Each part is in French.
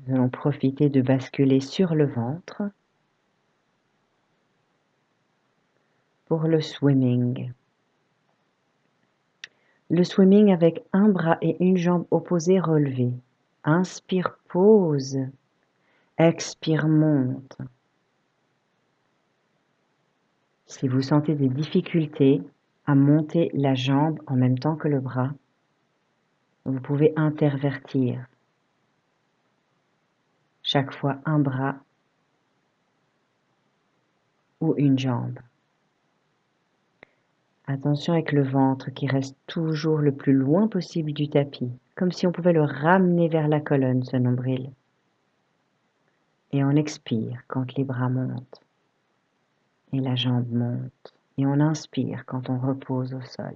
Nous allons profiter de basculer sur le ventre pour le swimming. Le swimming avec un bras et une jambe opposée relevés. Inspire, pause. Expire, monte. Si vous sentez des difficultés à monter la jambe en même temps que le bras, vous pouvez intervertir. Chaque fois un bras ou une jambe. Attention avec le ventre qui reste toujours le plus loin possible du tapis, comme si on pouvait le ramener vers la colonne, ce nombril. Et on expire quand les bras montent et la jambe monte. Et on inspire quand on repose au sol.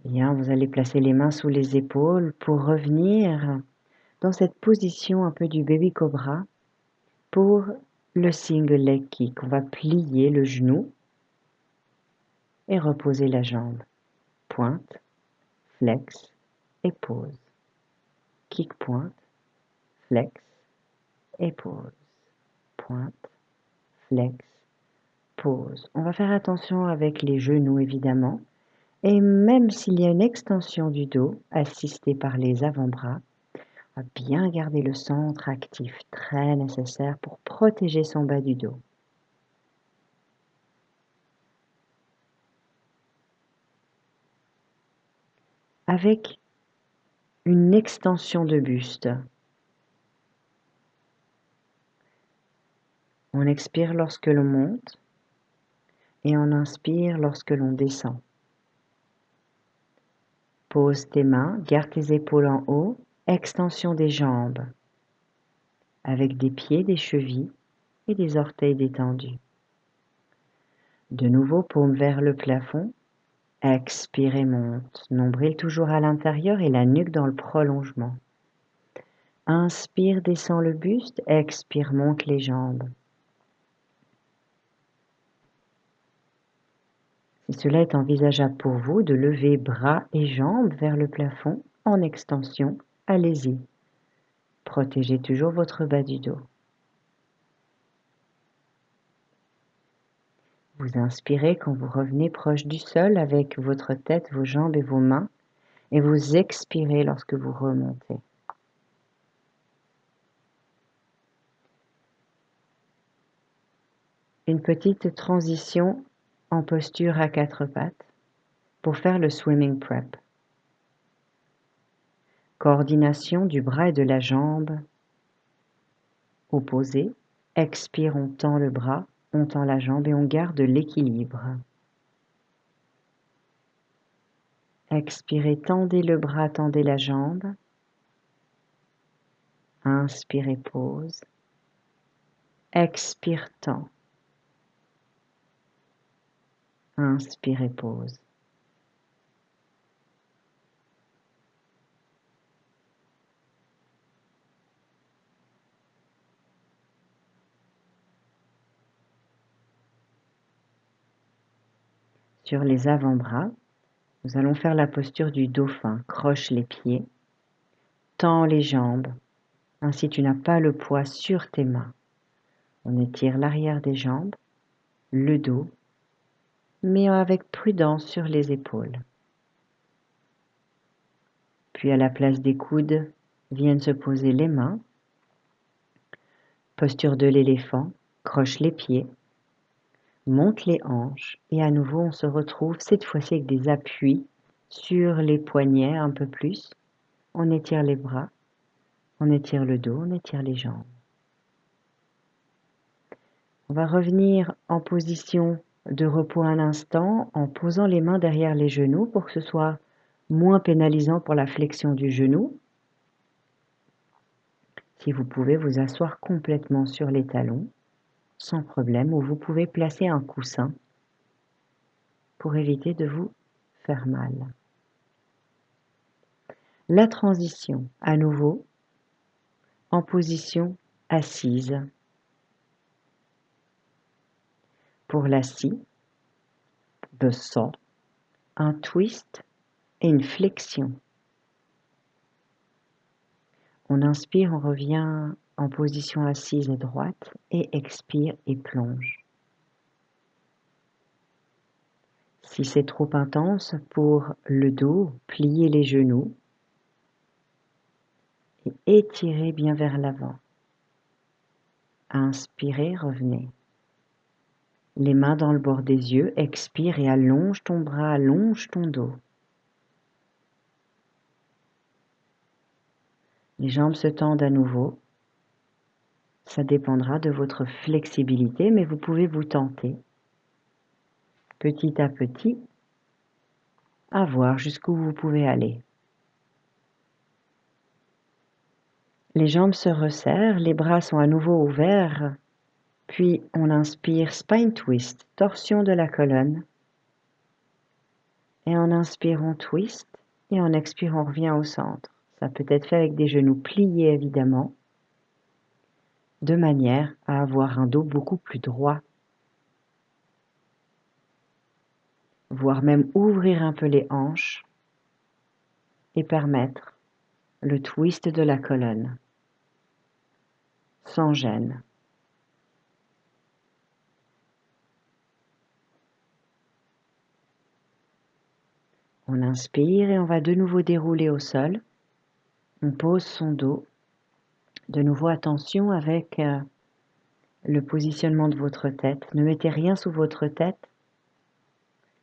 Bien, vous allez placer les mains sous les épaules pour revenir dans cette position un peu du baby cobra pour le single leg kick. On va plier le genou et reposer la jambe. Pointe, flex et pose. Kick, pointe, flex et pose. Pointe, flex, pose. On va faire attention avec les genoux évidemment. Et même s'il y a une extension du dos assistée par les avant-bras, on va bien garder le centre actif, très nécessaire pour protéger son bas du dos. Avec une extension de buste. On expire lorsque l'on monte et on inspire lorsque l'on descend. Pose tes mains, garde tes épaules en haut, extension des jambes, avec des pieds, des chevilles et des orteils détendus. De nouveau, paume vers le plafond, expire et monte, nombril toujours à l'intérieur et la nuque dans le prolongement. Inspire, descend le buste, expire, monte les jambes. Si cela est envisageable pour vous de lever bras et jambes vers le plafond en extension, allez-y. Protégez toujours votre bas du dos. Vous inspirez quand vous revenez proche du sol avec votre tête, vos jambes et vos mains et vous expirez lorsque vous remontez. Une petite transition en posture à quatre pattes pour faire le swimming prep. Coordination du bras et de la jambe opposée. Expire, on tend le bras, on tend la jambe et on garde l'équilibre. Expirez, tendez le bras, tendez la jambe. Inspirez, pause. Expire, tend. Inspirez, pause. Sur les avant-bras, nous allons faire la posture du dauphin. Croche les pieds, tends les jambes, ainsi tu n'as pas le poids sur tes mains. On étire l'arrière des jambes, le dos, mais avec prudence sur les épaules. Puis à la place des coudes, viennent se poser les mains. Posture de l'éléphant, croche les pieds, monte les hanches et à nouveau on se retrouve cette fois-ci avec des appuis sur les poignets un peu plus. On étire les bras, on étire le dos, on étire les jambes. On va revenir en position de repos un instant en posant les mains derrière les genoux pour que ce soit moins pénalisant pour la flexion du genou. Si vous pouvez vous asseoir complètement sur les talons, sans problème, ou vous pouvez placer un coussin pour éviter de vous faire mal. La transition, à nouveau, en position assise. Pour la scie, the saw, un twist et une flexion. On inspire, on revient en position assise et droite et expire et plonge. Si c'est trop intense pour le dos, pliez les genoux et étirez bien vers l'avant. Inspirez, revenez. Les mains dans le bord des yeux, expire et allonge ton bras, allonge ton dos. Les jambes se tendent à nouveau. Ça dépendra de votre flexibilité, mais vous pouvez vous tenter petit à petit à voir jusqu'où vous pouvez aller. Les jambes se resserrent, les bras sont à nouveau ouverts, puis on inspire spine twist, torsion de la colonne. Et en inspirant, twist, et en expirant, on revient au centre. Ça peut être fait avec des genoux pliés évidemment, de manière à avoir un dos beaucoup plus droit, voire même ouvrir un peu les hanches et permettre le twist de la colonne, sans gêne. On inspire et on va de nouveau dérouler au sol. On pose son dos. De nouveau, attention avec le positionnement de votre tête. Ne mettez rien sous votre tête.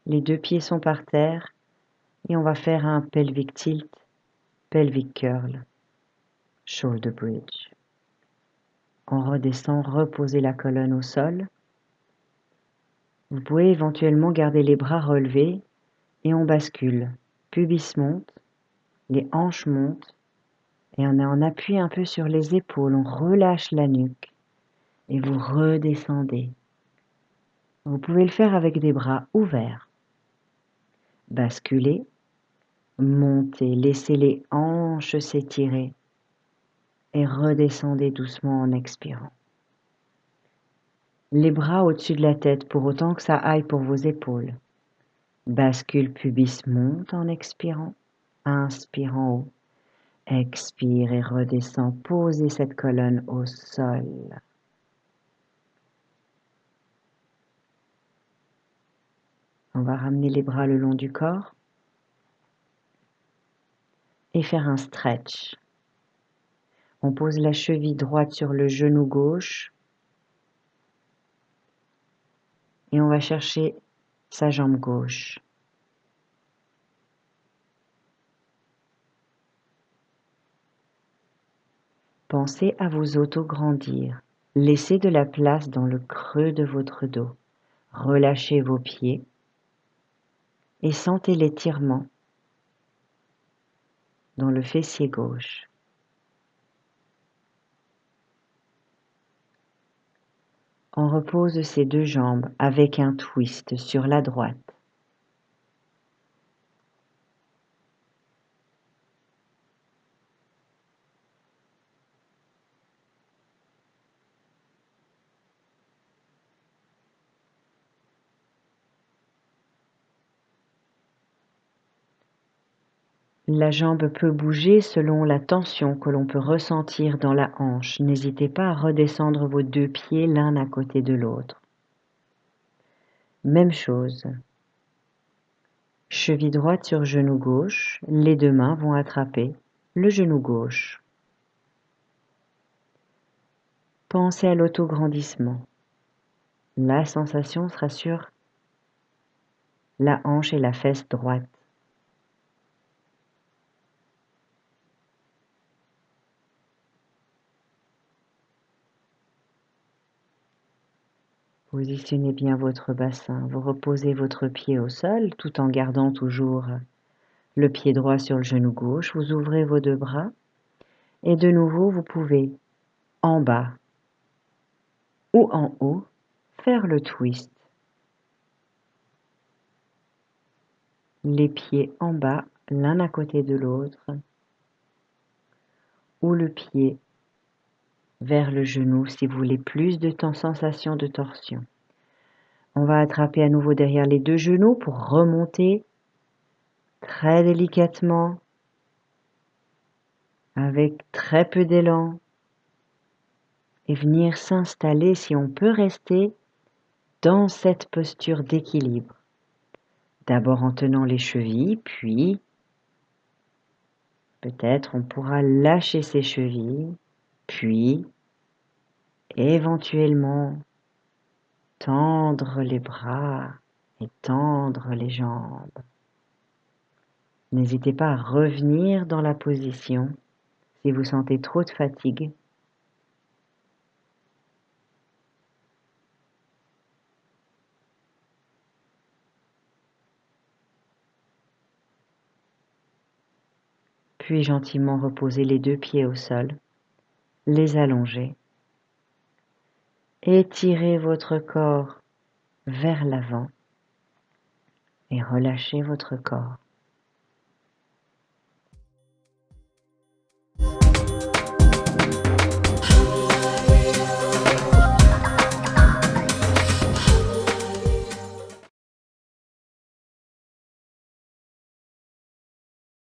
Les deux pieds sont par terre et on va faire un pelvic tilt, pelvic curl, shoulder bridge. On redescend, reposez la colonne au sol. Vous pouvez éventuellement garder les bras relevés et on bascule. Pubis monte, les hanches montent et on appuie un peu sur les épaules, on relâche la nuque et vous redescendez. Vous pouvez le faire avec des bras ouverts. Basculez, montez, laissez les hanches s'étirer et redescendez doucement en expirant. Les bras au-dessus de la tête pour autant que ça aille pour vos épaules. Bascule, pubis monte en expirant. Inspire en haut. Expire et redescend. Posez cette colonne au sol. On va ramener les bras le long du corps et faire un stretch. On pose la cheville droite sur le genou gauche et on va chercher sa jambe gauche. Pensez à vous auto-grandir. Laissez de la place dans le creux de votre dos. Relâchez vos pieds et sentez l'étirement dans le fessier gauche. On repose ses deux jambes avec un twist sur la droite. La jambe peut bouger selon la tension que l'on peut ressentir dans la hanche. N'hésitez pas à redescendre vos deux pieds l'un à côté de l'autre. Même chose. Cheville droite sur genou gauche, les deux mains vont attraper le genou gauche. Pensez à l'autograndissement. La sensation sera sur la hanche et la fesse droite. Positionnez bien votre bassin. Vous reposez votre pied au sol tout en gardant toujours le pied droit sur le genou gauche. Vous ouvrez vos deux bras et de nouveau vous pouvez en bas ou en haut faire le twist. Les pieds en bas l'un à côté de l'autre ou le pied vers le genou si vous voulez plus de sensation de torsion. On va attraper à nouveau derrière les deux genoux pour remonter très délicatement. avec très peu d'élan et venir s'installer, si on peut rester, dans cette posture d'équilibre. D'abord en tenant les chevilles, puis peut-être on pourra lâcher ses chevilles, puis éventuellement tendre les bras et tendre les jambes. N'hésitez pas à revenir dans la position si vous sentez trop de fatigue. Puis gentiment reposer les deux pieds au sol, les allonger. Étirez votre corps vers l'avant et relâchez votre corps.